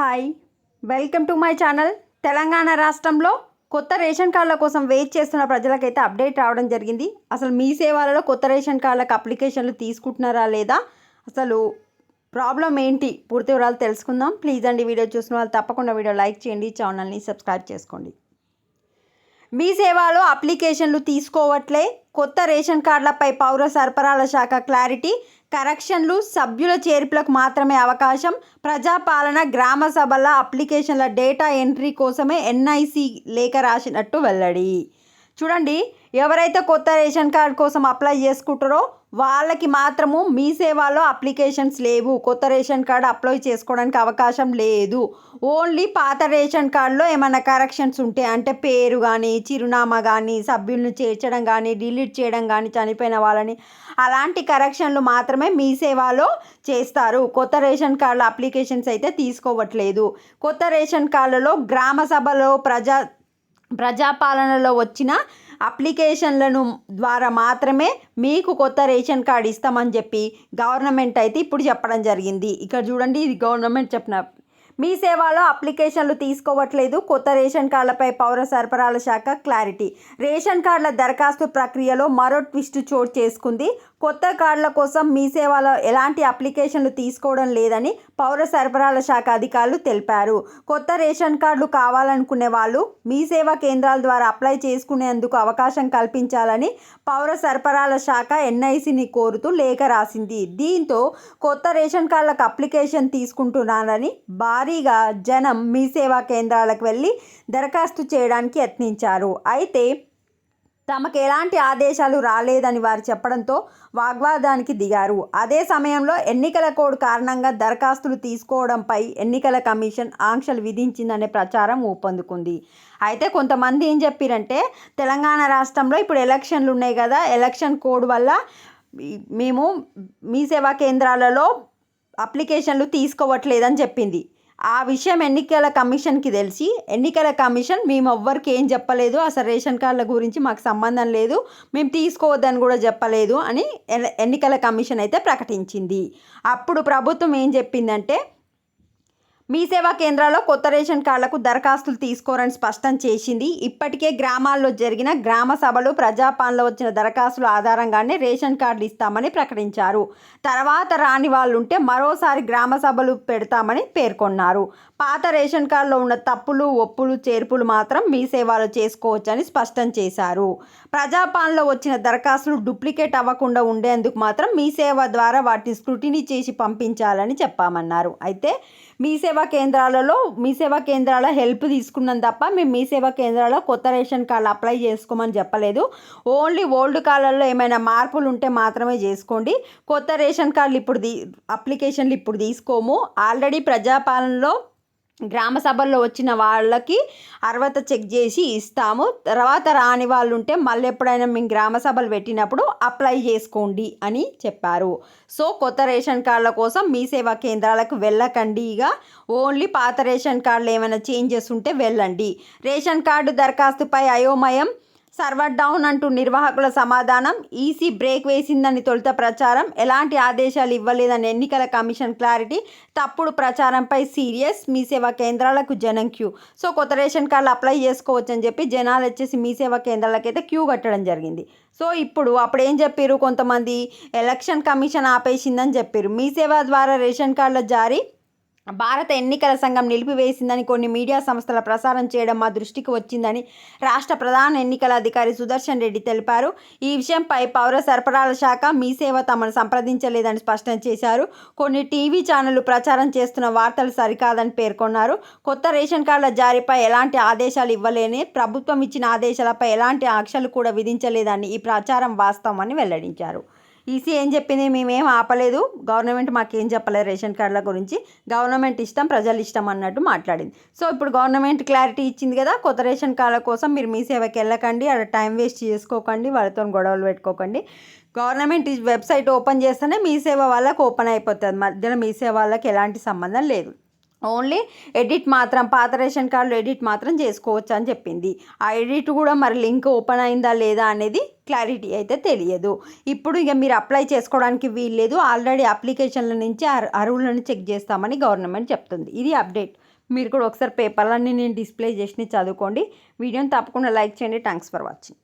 Hi, welcome to my channel. Telangana రాష్ట్రంలో కొత్త ration కార్డుల కోసం వెయిట్ చేస్తున్న ప్రజలకైతే అప్డేట్ రావడం జరిగింది. అసలు మీ సేవలలో కొత్త రేషన్ కార్డులకు అప్లికేషన్లు తీసుకుంటున్నారా లేదా, అసలు ప్రాబ్లం ఏంటి, పూర్తి వివరాలు తెలుసుకుందాం. ప్లీజ్ అండి, వీడియో చూసిన వాళ్ళు తప్పకుండా వీడియో లైక్ చేయండి, ఛానల్ని సబ్స్క్రైబ్ చేసుకోండి. మీ సేవలో అప్లికేషన్లు తీసుకోవట్లే, కొత్త రేషన్ కార్డులపై పౌర సరఫరాల శాఖ క్లారిటీ. కరెక్షన్లు, సభ్యుల చేర్పులకు మాత్రమే అవకాశం. ప్రజాపాలన, గ్రామ సభల అప్లికేషన్ల డేటా ఎంట్రీ కోసమే ఎన్ఐసి లేఖ రాసినట్టు వెల్లడి. చూడండి, ఎవరైతే కొత్త రేషన్ కార్డు కోసం అప్లై చేసుకుంటారో వాళ్ళకి మాత్రము మీ సేవలో అప్లికేషన్స్ లేవు. కొత్త రేషన్ కార్డు అప్లై చేసుకోవడానికి అవకాశం లేదు. ఓన్లీ పాత రేషన్ కార్డులో ఏమైనా కరెక్షన్స్ ఉంటే, అంటే పేరు కానీ, చిరునామా కానీ, సభ్యులను చేర్చడం కానీ, డిలీట్ చేయడం కానీ, చనిపోయిన వాళ్ళని, అలాంటి కరెక్షన్లు మాత్రమే మీ సేవలో చేస్తారు. కొత్త రేషన్ కార్డుల అప్లికేషన్స్ అయితే తీసుకోవట్లేదు. కొత్త రేషన్ కార్డులలో గ్రామ సభలో ప్రజాపాలనలో వచ్చిన అప్లికేషన్లను ద్వారా మాత్రమే మీకు కొత్త రేషన్ కార్డు ఇస్తామని చెప్పి గవర్నమెంట్ అయితే ఇప్పుడు చెప్పడం జరిగింది. ఇక్కడ చూడండి, ఇది గవర్నమెంట్ చెప్పిన. మీ సేవలో అప్లికేషన్లు తీసుకోవట్లేదు, కొత్త రేషన్ కార్డులపై పౌర సరఫరాల శాఖ క్లారిటీ. రేషన్ కార్డుల దరఖాస్తు ప్రక్రియలో మరో ట్విస్ట్ చోటు చేసుకుంది. కొత్త కార్డుల కోసం మీ సేవలో ఎలాంటి అప్లికేషన్లు తీసుకోవడం లేదని పౌర సరఫరాల శాఖ అధికారులు తెలిపారు. కొత్త రేషన్ కార్డులు కావాలనుకునే వాళ్ళు మీ సేవా కేంద్రాల ద్వారా అప్లై చేసుకునేందుకు అవకాశం కల్పించాలని పౌర సరఫరాల శాఖ ఎన్ఐసిని కోరుతూ లేఖ రాసింది. దీంతో కొత్త రేషన్ కార్డులకు అప్లికేషన్ తీసుకుంటున్నారని భారీగా జనం మీ సేవా కేంద్రాలకు వెళ్ళి దరఖాస్తు చేయడానికి యత్నించారు. అయితే తమకు ఎలాంటి ఆదేశాలు రాలేదని వారు చెప్పడంతో వాగ్వాదానికి దిగారు. అదే సమయంలో ఎన్నికల కోడ్ కారణంగా దరఖాస్తులు తీసుకోవడంపై ఎన్నికల కమిషన్ ఆంక్షలు విధించిందనే ప్రచారం ఊపందుకుంది. అయితే కొంతమంది ఏం చెప్పారంటే, తెలంగాణ రాష్ట్రంలో ఇప్పుడు ఎలక్షన్లు ఉన్నాయి కదా, ఎలక్షన్ కోడ్ వల్ల మేము మీ సేవా కేంద్రాలలో అప్లికేషన్లు తీసుకోవట్లేదని చెప్పింది. ఆ విషయం ఎన్నికల కమిషన్కి తెలిసి, ఎన్నికల కమిషన్ మేము ఎవ్వరికి ఏం చెప్పలేదు, అసలు రేషన్ కార్డుల గురించి మాకు సంబంధం లేదు, మేము తీసుకోవద్దని కూడా చెప్పలేదు అని ఎన్నికల కమిషన్ అయితే ప్రకటించింది. అప్పుడు ప్రభుత్వం ఏం చెప్పిందంటే, మీ సేవా కేంద్రాల్లో కొత్త రేషన్ కార్డులకు దరఖాస్తులు తీసుకోరని స్పష్టం చేసింది. ఇప్పటికే గ్రామాల్లో జరిగిన గ్రామ సభలు, ప్రజాపాలనలో వచ్చిన దరఖాస్తుల ఆధారంగానే రేషన్ కార్డులు ఇస్తామని ప్రకటించారు. తర్వాత రాని వాళ్ళు ఉంటే మరోసారి గ్రామ సభలు పెడతామని పేర్కొన్నారు. పాత రేషన్ కార్డులో ఉన్న తప్పులు, ఒప్పులు, చేర్పులు మాత్రం మీ సేవలో చేసుకోవచ్చని స్పష్టం చేశారు. ప్రజాపాలనలో వచ్చిన దరఖాస్తులు డూప్లికేట్ అవ్వకుండా ఉండేందుకు మాత్రం మీ సేవ ద్వారా వాటిని స్క్రూటినీ చేసి పంపించాలని చెప్పామన్నారు. అయితే మీ సేవా కేంద్రాల హెల్ప్ తీసుకున్నాం తప్ప మేము మీ సేవా కేంద్రాల్లో కొత్త రేషన్ కార్డులు అప్లై చేసుకోమని చెప్పలేదు. ఓన్లీ ఓల్డ్ కార్డులలో ఏమైనా మార్పులు ఉంటే మాత్రమే చేసుకోండి. కొత్త రేషన్ కార్డులు అప్లికేషన్లు ఇప్పుడు తీసుకోము. ఆల్రెడీ ప్రజాపాలనలో గ్రామ సభల్లో వచ్చిన వాళ్ళకి అర్హత చెక్ చేసి ఇస్తాము. తర్వాత రాని వాళ్ళు ఉంటే మళ్ళీ ఎప్పుడైనా మేము గ్రామ సభలు పెట్టినప్పుడు అప్లై చేసుకోండి అని చెప్పారు. సో కొత్త రేషన్ కార్డుల కోసం మీ సేవా కేంద్రాలకు వెళ్ళకండి. ఇక ఓన్లీ పాత రేషన్ కార్డులు ఏమైనా చేంజెస్ ఉంటే వెళ్ళండి. రేషన్ కార్డు దరఖాస్తుపై అయోమయం, సర్వర్ డౌన్ అంటూ నిర్వాహకుల సమాధానం. ఈసీ బ్రేక్ వేసిందని తొలుత ప్రచారం, ఎలాంటి ఆదేశాలు ఇవ్వలేదని ఎన్నికల కమిషన్ క్లారిటీ. తప్పుడు ప్రచారంపై సీరియస్, మీ సేవా కేంద్రాలకు జనం క్యూ. సో కొత్త రేషన్ కార్డులు అప్లై చేసుకోవచ్చు అని చెప్పి జనాలు వచ్చేసి మీ సేవా కేంద్రాలకైతే క్యూ కట్టడం జరిగింది. సో అప్పుడు ఏం చెప్పారు, కొంతమంది ఎలక్షన్ కమిషన్ ఆపేసిందని చెప్పారు. మీ సేవ ద్వారా రేషన్ కార్డుల జారీ భారత ఎన్నికల సంఘం నిలిపివేసిందని కొన్ని మీడియా సంస్థల ప్రసారం చేయడం మా దృష్టికి వచ్చిందని రాష్ట్ర ప్రధాన ఎన్నికల అధికారి సుదర్శన్ రెడ్డి తెలిపారు. ఈ విషయంపై పౌర సరఫరాల శాఖ మీ సేవ తమను సంప్రదించలేదని స్పష్టం చేశారు. కొన్ని టీవీ ఛానళ్లు ప్రచారం చేస్తున్న వార్తలు సరికాదని పేర్కొన్నారు. కొత్త రేషన్ కార్డుల జారీపై ఎలాంటి ఆదేశాలు ఇవ్వలేని, ప్రభుత్వం ఇచ్చిన ఆదేశాలపై ఎలాంటి ఆంక్షలు కూడా విధించలేదని ఈ ప్రచారం వాస్తవమని వెల్లడించారు. ఈసీ ఏం చెప్పింది, మేమేం ఆపలేదు, గవర్నమెంట్ మాకేం చెప్పలేదు రేషన్ కార్డుల గురించి, గవర్నమెంట్ ఇష్టం, ప్రజలు ఇష్టం అన్నట్టు మాట్లాడింది. సో ఇప్పుడు గవర్నమెంట్ క్లారిటీ ఇచ్చింది కదా, కొత్త రేషన్ కార్డుల కోసం మీరు మీ సేవకి వెళ్ళకండి, అక్కడ టైం వేస్ట్ చేసుకోకండి, వాళ్ళతో గొడవలు పెట్టుకోకండి. గవర్నమెంట్ వెబ్సైట్ ఓపెన్ చేస్తేనే మీ సేవ వాళ్ళకి ఓపెన్ అయిపోతుంది, మధ్యలో మీ సేవ వాళ్ళకి ఎలాంటి సంబంధం లేదు. ఓన్లీ ఎడిట్ మాత్రం, పాత రేషన్ కార్డులో ఎడిట్ మాత్రం చేసుకోవచ్చు అని చెప్పింది. ఆ ఎడిట్ కూడా మరి లింక్ ఓపెన్ అయిందా లేదా అనేది క్లారిటీ అయితే తెలియదు. ఇప్పుడు ఇక మీరు అప్లై చేసుకోవడానికి వీల్లేదు, ఆల్రెడీ అప్లికేషన్ల నుంచి అర్హులను చెక్ చేస్తామని గవర్నమెంట్ చెప్తుంది. ఇది అప్డేట్. మీరు కూడా ఒకసారి పేపర్లన్నీ నేను డిస్ప్లే చేసి చదువుకోండి. వీడియోని తప్పకుండా లైక్ చేయండి. Thanks for watching.